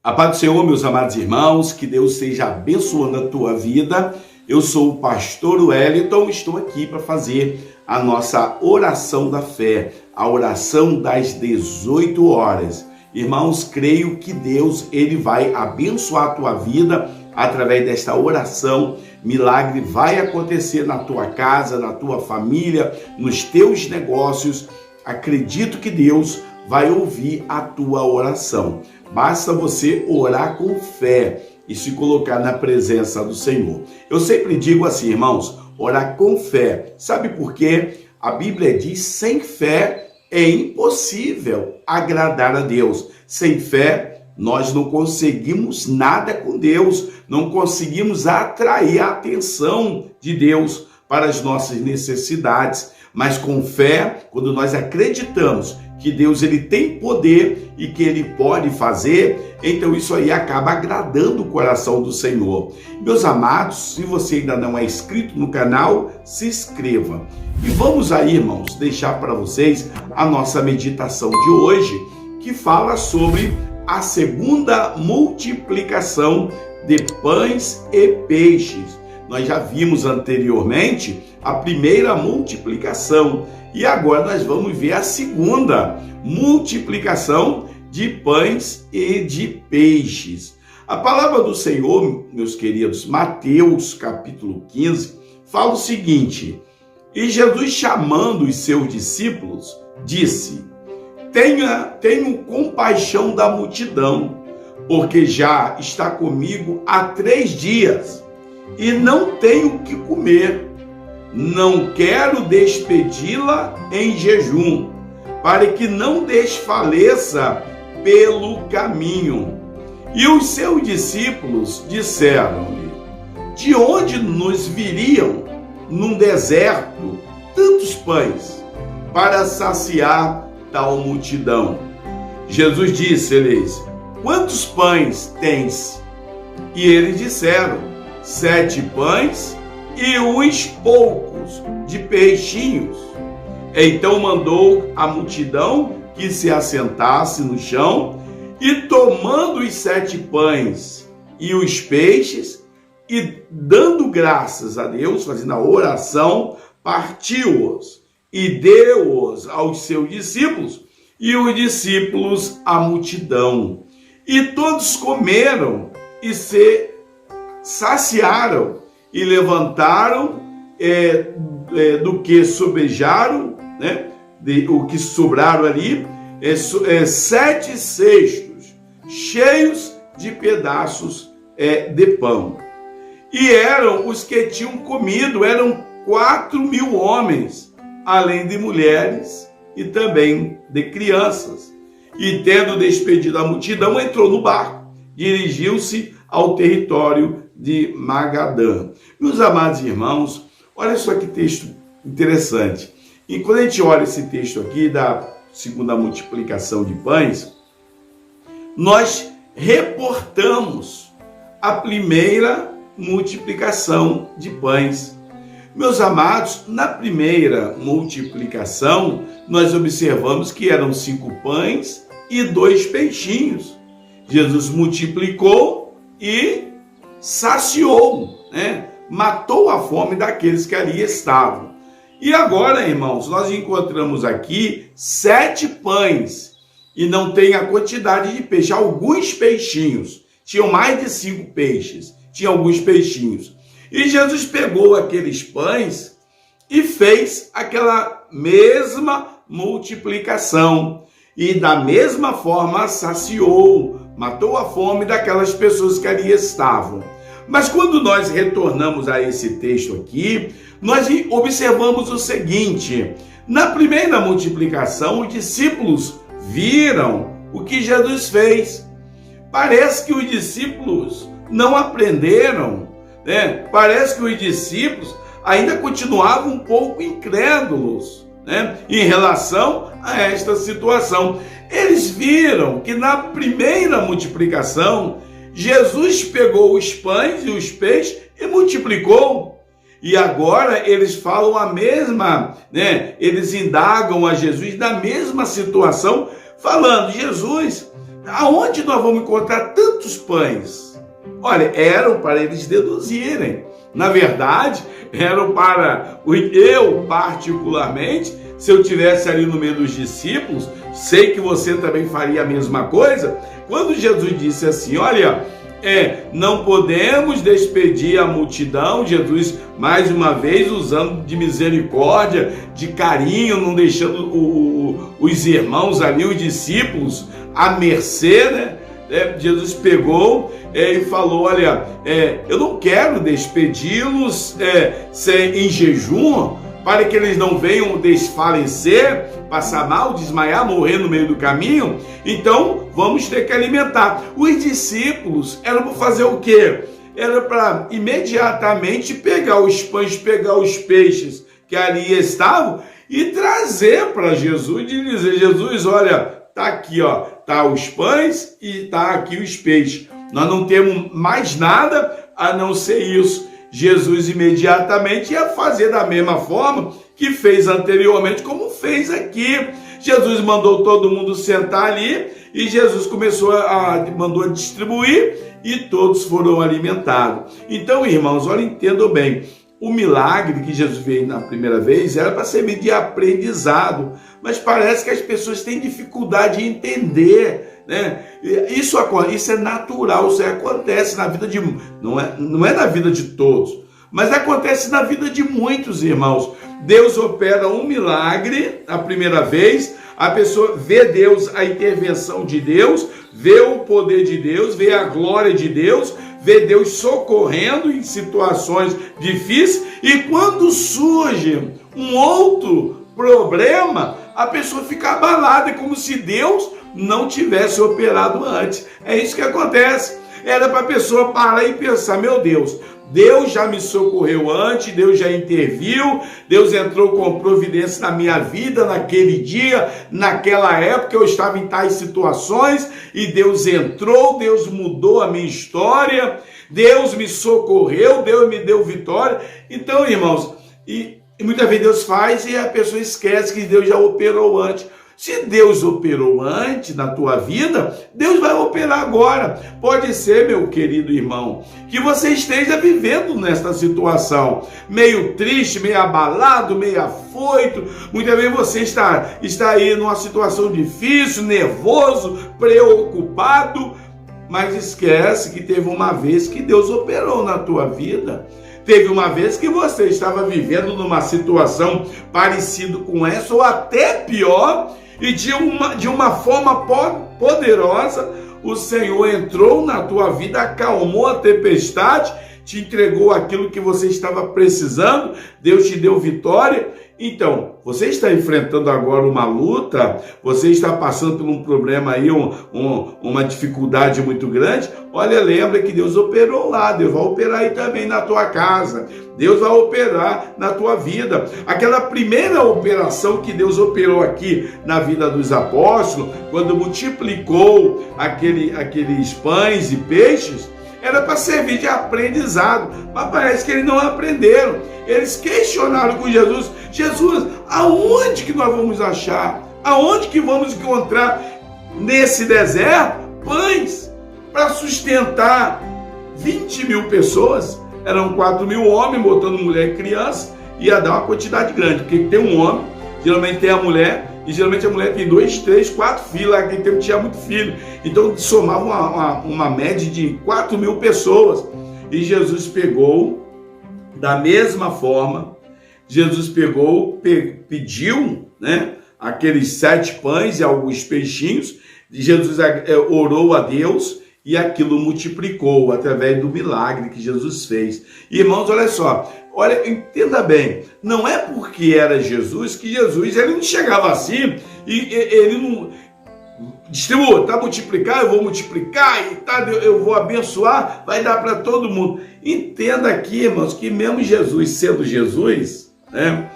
A paz do Senhor, meus amados irmãos, que Deus esteja abençoando a tua vida. Eu sou o pastor Wellington, estou aqui para fazer a nossa oração da fé, a oração das 18 horas. Irmãos, creio que Deus ele vai abençoar a tua vida através desta oração. Milagre vai acontecer na tua casa, na tua família, nos teus negócios. Acredito que Deus vai ouvir a tua oração. Basta você orar com fé e se colocar na presença do Senhor. Eu sempre digo assim, irmãos, orar com fé. Sabe por quê? A Bíblia diz, sem fé é impossível agradar a Deus. Sem fé, nós não conseguimos nada com Deus, não conseguimos atrair a atenção de Deus para as nossas necessidades. Mas com fé, quando nós acreditamos que Deus ele tem poder e que ele pode fazer, então isso aí acaba agradando o coração do Senhor. Meus amados, se você ainda não é inscrito no canal, se inscreva. E vamos aí, irmãos, deixar para vocês a nossa meditação de hoje, que fala sobre a segunda multiplicação de pães e peixes. Nós já vimos anteriormente a primeira multiplicação e agora nós vamos ver a segunda multiplicação de pães e de peixes. A palavra do Senhor, meus queridos, Mateus capítulo 15, fala o seguinte: e Jesus, chamando os seus discípulos, disse: tenho compaixão da multidão, porque já está comigo há 3 dias e não tenho o que comer. Não quero despedi-la em jejum, para que não desfaleça pelo caminho. E os seus discípulos disseram-lhe: de onde nos viriam num deserto tantos pães para saciar tal multidão? Jesus disse-lhes: quantos pães tens? E eles disseram: 7 pães e uns poucos de peixinhos. Então mandou a multidão que se assentasse no chão, e tomando os 7 pães e os peixes, e dando graças a Deus, fazendo a oração, partiu-os e deu-os aos seus discípulos, e os discípulos à multidão. E todos comeram e se saciaram, e levantaram do que sobejaram, né? O que sobraram ali, 7 cestos cheios de pedaços de pão. E eram os que tinham comido, eram 4.000 homens, além de mulheres e também de crianças. E tendo despedido a multidão, entrou no barco, dirigiu-se ao território de Magadã. Meus amados irmãos, olha só que texto interessante. E quando a gente olha esse texto aqui da segunda multiplicação de pães, nós reportamos a primeira multiplicação de pães. Meus amados, na primeira multiplicação, nós observamos que eram 5 pães e 2 peixinhos. Jesus multiplicou e saciou, né? Matou a fome daqueles que ali estavam. E agora, irmãos, nós encontramos aqui 7 pães e não tem a quantidade de peixe. Alguns peixinhos, tinham mais de 5 peixes, tinha alguns peixinhos. E Jesus pegou aqueles pães e fez aquela mesma multiplicação. E da mesma forma saciou, matou a fome daquelas pessoas que ali estavam. Mas quando nós retornamos a esse texto aqui, nós observamos o seguinte: na primeira multiplicação, os discípulos viram o que Jesus fez. Parece que os discípulos não aprenderam, né? Parece que os discípulos ainda continuavam um pouco incrédulos, né, em relação a esta situação. Eles viram que na primeira multiplicação, Jesus pegou os pães e os peixes e multiplicou. E agora eles falam a mesma, né? Eles indagam a Jesus da mesma situação, falando: Jesus, aonde nós vamos encontrar tantos quantos pães? Olha, eram para eles deduzirem. Na verdade, eram para eu, particularmente, se eu tivesse ali no meio dos discípulos, sei que você também faria a mesma coisa. Quando Jesus disse assim, olha, não podemos despedir a multidão, Jesus, mais uma vez, usando de misericórdia, de carinho, não deixando os irmãos ali, os discípulos, à mercê, né? Jesus pegou e falou, olha, eu não quero despedi-los em jejum, para que eles não venham desfalecer, passar mal, desmaiar, morrer no meio do caminho. Então vamos ter que alimentar. Os discípulos eram para fazer o quê? Era para imediatamente pegar os pães, pegar os peixes que ali estavam e trazer para Jesus e dizer, Jesus, olha, tá aqui, ó, tá os pães e tá aqui os peixes. Nós não temos mais nada a não ser isso. Jesus imediatamente ia fazer da mesma forma que fez anteriormente, como fez aqui. Jesus mandou todo mundo sentar ali e Jesus mandou distribuir e todos foram alimentados. Então, irmãos, olha, entendam bem. O milagre que Jesus veio na primeira vez era para servir de aprendizado, mas parece que as pessoas têm dificuldade de entender, né? Isso é natural, isso acontece na vida de... Não é na vida de todos, mas acontece na vida de muitos irmãos. Deus opera um milagre a primeira vez, a pessoa vê Deus, a intervenção de Deus, vê o poder de Deus, vê a glória de Deus, vê Deus socorrendo em situações difíceis, e quando surge um outro problema, a pessoa fica abalada, como se Deus não tivesse operado antes. É isso que acontece. Era para a pessoa parar e pensar, meu Deus já me socorreu antes, Deus já interviu, Deus entrou com providência na minha vida, naquele dia, naquela época eu estava em tais situações, e Deus entrou, Deus mudou a minha história, Deus me socorreu, Deus me deu vitória. Então, irmãos, e muitas vezes Deus faz e a pessoa esquece que Deus já operou antes. Se Deus operou antes na tua vida, Deus vai operar agora. Pode ser, meu querido irmão, que você esteja vivendo nesta situação, meio triste, meio abalado, meio afoito. Muitas vezes você está aí numa situação difícil, nervoso, preocupado, mas esquece que teve uma vez que Deus operou na tua vida. Teve uma vez que você estava vivendo numa situação parecida com essa, ou até pior, e de uma forma poderosa, o Senhor entrou na tua vida, acalmou a tempestade, te entregou aquilo que você estava precisando, Deus te deu vitória. Então, você está enfrentando agora uma luta, você está passando por um problema aí, uma dificuldade muito grande. Olha, lembra que Deus operou lá, Deus vai operar aí também na tua casa, Deus vai operar na tua vida. Aquela primeira operação que Deus operou aqui na vida dos apóstolos, quando multiplicou aqueles pães e peixes, era para servir de aprendizado, mas parece que eles não aprenderam. Eles questionaram com Jesus, Jesus, aonde que nós vamos achar? Aonde que vamos encontrar nesse deserto pães para sustentar 20 mil pessoas? Eram 4 mil homens, botando mulher e criança, ia dar uma quantidade grande, porque tem um homem, geralmente tem a mulher, e geralmente a mulher tem 2, 3, 4 filhos, aquele tempo tinha muito filho. Então somava uma média de 4 mil pessoas. E Jesus pegou, da mesma forma, Jesus pediu, né, aqueles 7 pães e alguns peixinhos, e Jesus orou a Deus e aquilo multiplicou através do milagre que Jesus fez. Irmãos, olha só, entenda bem, não é porque era Jesus que Jesus ele não chegava assim e ele não distribua, tá multiplicar, eu vou multiplicar e tá, eu vou abençoar, vai dar para todo mundo. Entenda aqui, irmãos, que mesmo Jesus sendo Jesus, né,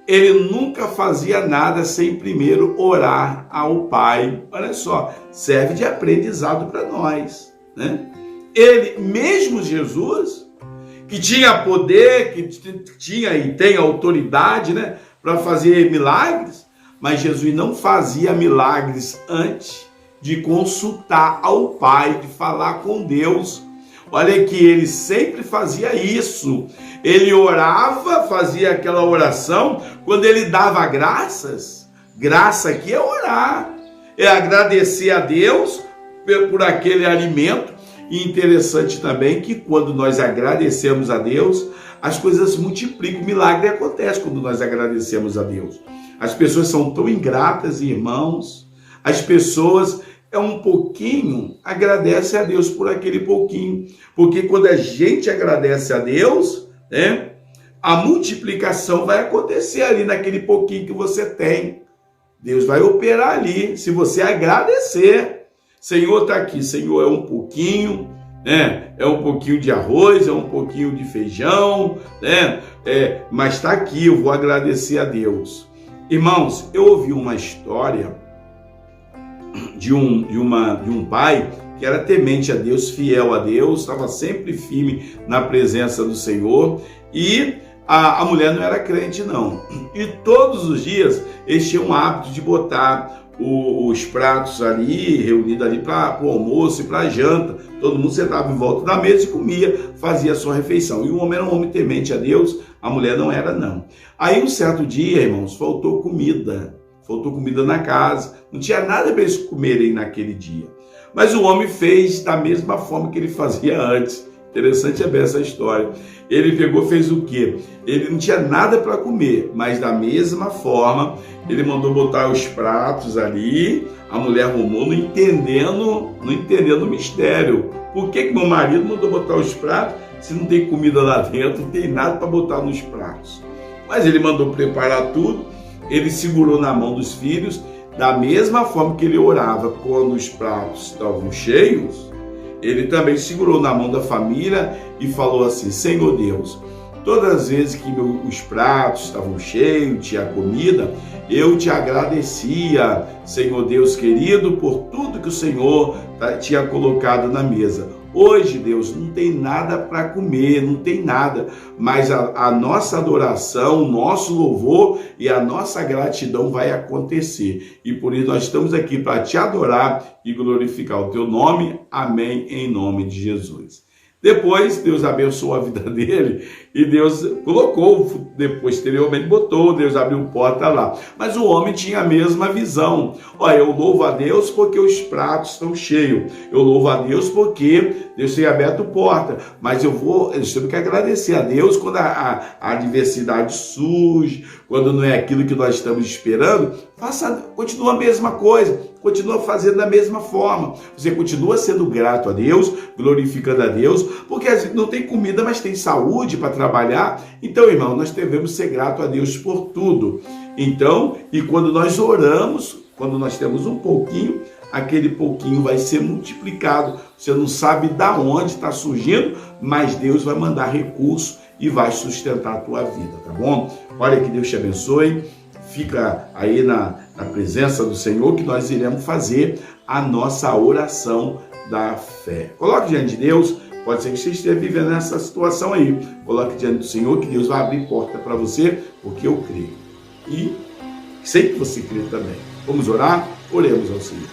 ele nunca fazia nada sem primeiro orar ao Pai. Olha só, serve de aprendizado para nós, né? Ele, mesmo Jesus, que tinha poder, que tinha e tem autoridade, né, para fazer milagres, mas Jesus não fazia milagres antes de consultar ao Pai, de falar com Deus. Olha que ele sempre fazia isso. Ele orava, fazia aquela oração, quando ele dava graças. Graça aqui é orar, é agradecer a Deus por aquele alimento. E interessante também que quando nós agradecemos a Deus, as coisas multiplicam, o milagre acontece quando nós agradecemos a Deus. As pessoas são tão ingratas, irmãos. As pessoas um pouquinho, agradecem a Deus por aquele pouquinho. Porque quando a gente agradece a Deus, né, a multiplicação vai acontecer ali naquele pouquinho que você tem. Deus vai operar ali, se você agradecer. Senhor, está aqui, Senhor, é um pouquinho, né? É um pouquinho de arroz, é um pouquinho de feijão, né? Mas está aqui, eu vou agradecer a Deus. Irmãos, eu ouvi uma história de um pai que era temente a Deus, fiel a Deus, estava sempre firme na presença do Senhor, e a mulher não era crente não. E todos os dias eles tinham o hábito de botar os pratos ali, reunidos ali para o almoço e para a janta. Todo mundo sentava em volta da mesa e comia, fazia a sua refeição. E o homem era um homem temente a Deus, a mulher não era não. Aí um certo dia, irmãos, faltou comida na casa, não tinha nada para eles comerem naquele dia. Mas o homem fez da mesma forma que ele fazia antes. Interessante é ver essa história. Ele pegou, fez o quê? Ele não tinha nada para comer, mas da mesma forma, ele mandou botar os pratos ali, a mulher arrumou, não entendendo o mistério. Por que meu marido mandou botar os pratos se não tem comida lá dentro, não tem nada para botar nos pratos? Mas ele mandou preparar tudo, ele segurou na mão dos filhos, da mesma forma que ele orava quando os pratos estavam cheios, ele também segurou na mão da família e falou assim: Senhor Deus, todas as vezes que os pratos estavam cheios, tinha comida, eu te agradecia, Senhor Deus querido, por tudo que o Senhor tinha colocado na mesa. Hoje, Deus, não tem nada para comer, não tem nada, mas a nossa adoração, o nosso louvor e a nossa gratidão vai acontecer. E por isso nós estamos aqui para te adorar e glorificar o teu nome. Amém, em nome de Jesus. Depois, Deus abençoou a vida dele e Deus colocou, posteriormente botou, Deus abriu porta lá. Mas o homem tinha a mesma visão. Olha, eu louvo a Deus porque os pratos estão cheios. Eu louvo a Deus porque Deus tem aberto porta. Mas eu tenho que agradecer a Deus quando a adversidade surge, quando não é aquilo que nós estamos esperando. Continua a mesma coisa, continua fazendo da mesma forma. Você continua sendo grato a Deus, glorificando a Deus, porque a gente não tem comida, mas tem saúde para trabalhar. Então, irmão, nós devemos ser gratos a Deus por tudo. Então, e quando nós oramos, quando nós temos um pouquinho, aquele pouquinho vai ser multiplicado. Você não sabe de onde está surgindo, mas Deus vai mandar recurso e vai sustentar a tua vida, tá bom? Olha, que Deus te abençoe. Fica aí na presença do Senhor que nós iremos fazer a nossa oração da fé. Coloque diante de Deus, pode ser que você esteja vivendo essa situação aí. Coloque diante do Senhor que Deus vai abrir porta para você, porque eu creio. E sei que você crê também. Vamos orar? Oremos ao Senhor.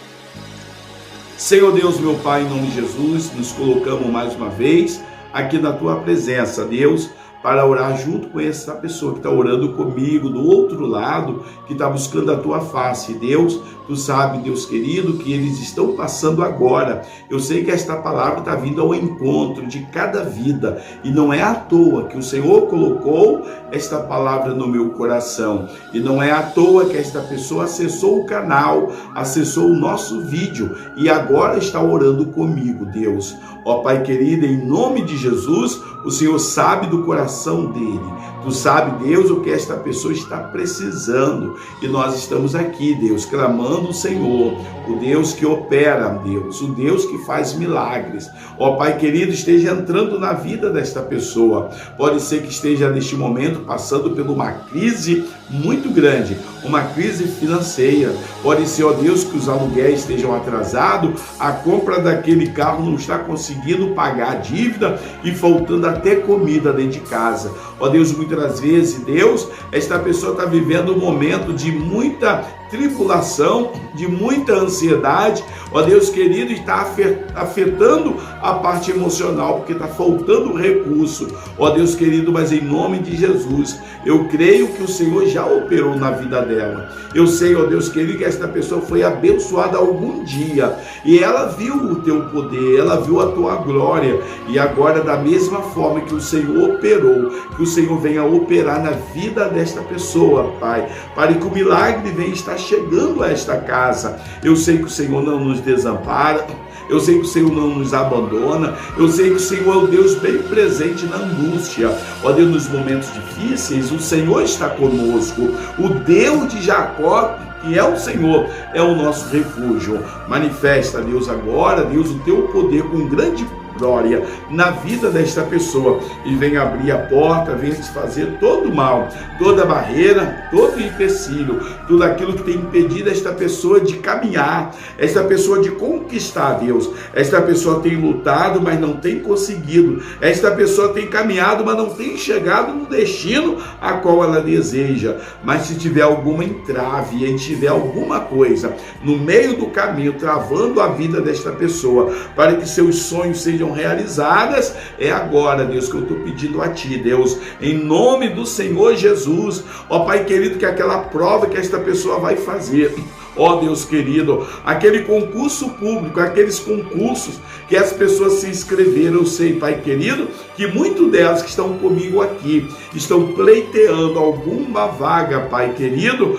Senhor Deus, meu Pai, em nome de Jesus, nos colocamos mais uma vez aqui na tua presença, Deus, para orar junto com essa pessoa que está orando comigo do outro lado, que está buscando a tua face. Deus, tu sabe, Deus querido, que eles estão passando agora. Eu sei que esta palavra está vindo ao encontro de cada vida, e não é à toa que o Senhor colocou esta palavra no meu coração, e não é à toa que esta pessoa acessou o canal, acessou o nosso vídeo, e agora está orando comigo, Deus. Ó Pai querido, em nome de Jesus, o Senhor sabe do coração dele. Tu sabe, Deus, o que esta pessoa está precisando. E nós estamos aqui, Deus, clamando o Senhor, o Deus que opera, Deus, o Deus que faz milagres. Ó Pai querido, esteja entrando na vida desta pessoa. Pode ser que esteja neste momento passando por uma crise muito grande, uma crise financeira. Pode ser, ó Deus, que os aluguéis estejam atrasados, a compra daquele carro não está conseguindo pagar a dívida e faltando até comida dentro de casa. Ó Deus, muitas vezes, Deus, esta pessoa está vivendo um momento de muita tribulação, de muita ansiedade, ó Deus querido, está afetando a parte emocional, porque está faltando recurso, ó Deus querido, mas em nome de Jesus, eu creio que o Senhor já operou na vida dela. Eu sei, ó Deus querido, que esta pessoa foi abençoada algum dia, e ela viu o teu poder, ela viu a tua glória, e agora da mesma forma que o Senhor operou, que o Senhor venha operar na vida desta pessoa, Pai, para que o milagre venha estar chegando a esta casa. Eu sei que o Senhor não nos desampara, eu sei que o Senhor não nos abandona, eu sei que o Senhor é o Deus bem presente na angústia. Ó Deus, nos momentos difíceis, o Senhor está conosco. O Deus de Jacó, que é o Senhor, é o nosso refúgio. Manifesta, Deus, agora, Deus, o teu poder com grande glória na vida desta pessoa, e venha abrir a porta, venha desfazer todo o mal, toda barreira, todo empecilho, tudo aquilo que tem impedido esta pessoa de caminhar, esta pessoa de conquistar, Deus. Esta pessoa tem lutado, mas não tem conseguido. Esta pessoa tem caminhado, mas não tem chegado no destino a qual ela deseja. Mas se tiver alguma entrave, e tiver alguma coisa no meio do caminho travando a vida desta pessoa, para que seus sonhos sejam realizadas, é agora, Deus, que eu estou pedindo a Ti, Deus, em nome do Senhor Jesus. Ó Pai querido, que aquela prova que esta pessoa vai fazer, ó Deus querido, aquele concurso público, aqueles concursos que as pessoas se inscreveram, eu sei, Pai querido, que muitas delas que estão comigo aqui, estão pleiteando alguma vaga, Pai querido,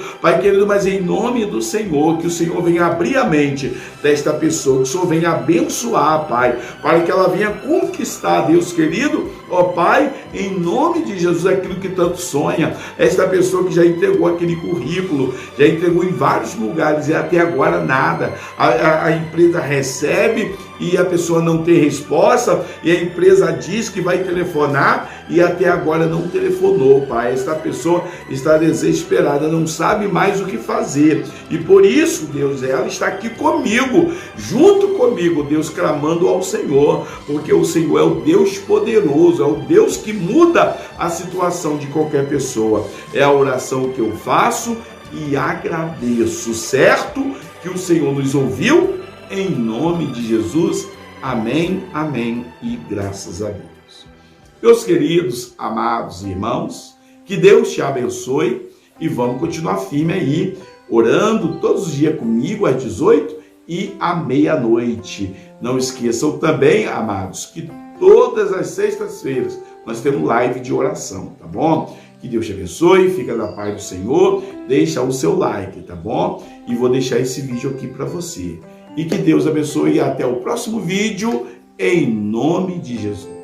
mas em nome do Senhor, que o Senhor venha abrir a mente desta pessoa, que o Senhor venha abençoar, Pai, para que ela venha conquistar, Deus querido, ó Pai, em nome de Jesus, aquilo que tanto sonha. Esta pessoa que já entregou aquele currículo, já entregou em vários lugares e até agora nada. A empresa recebe e a pessoa não tem resposta, e a empresa diz que vai telefonar e até agora não telefonou, Pai. Esta pessoa está desesperada, não sabe mais o que fazer, e por isso, Deus, ela está aqui comigo, junto comigo, Deus, clamando ao Senhor, porque o Senhor é o Deus poderoso, é o Deus que muda a situação de qualquer pessoa. É a oração que eu faço e agradeço, certo? Que o Senhor nos ouviu, em nome de Jesus, amém, amém e graças a Deus. Meus queridos, amados irmãos, que Deus te abençoe, e vamos continuar firme aí, orando todos os dias comigo às 18 e à meia-noite. Não esqueçam também, amados, que todas as sextas-feiras nós temos live de oração, tá bom? Que Deus te abençoe, fica na paz do Senhor, deixa o seu like, tá bom? E vou deixar esse vídeo aqui para você. E que Deus abençoe, e até o próximo vídeo, em nome de Jesus.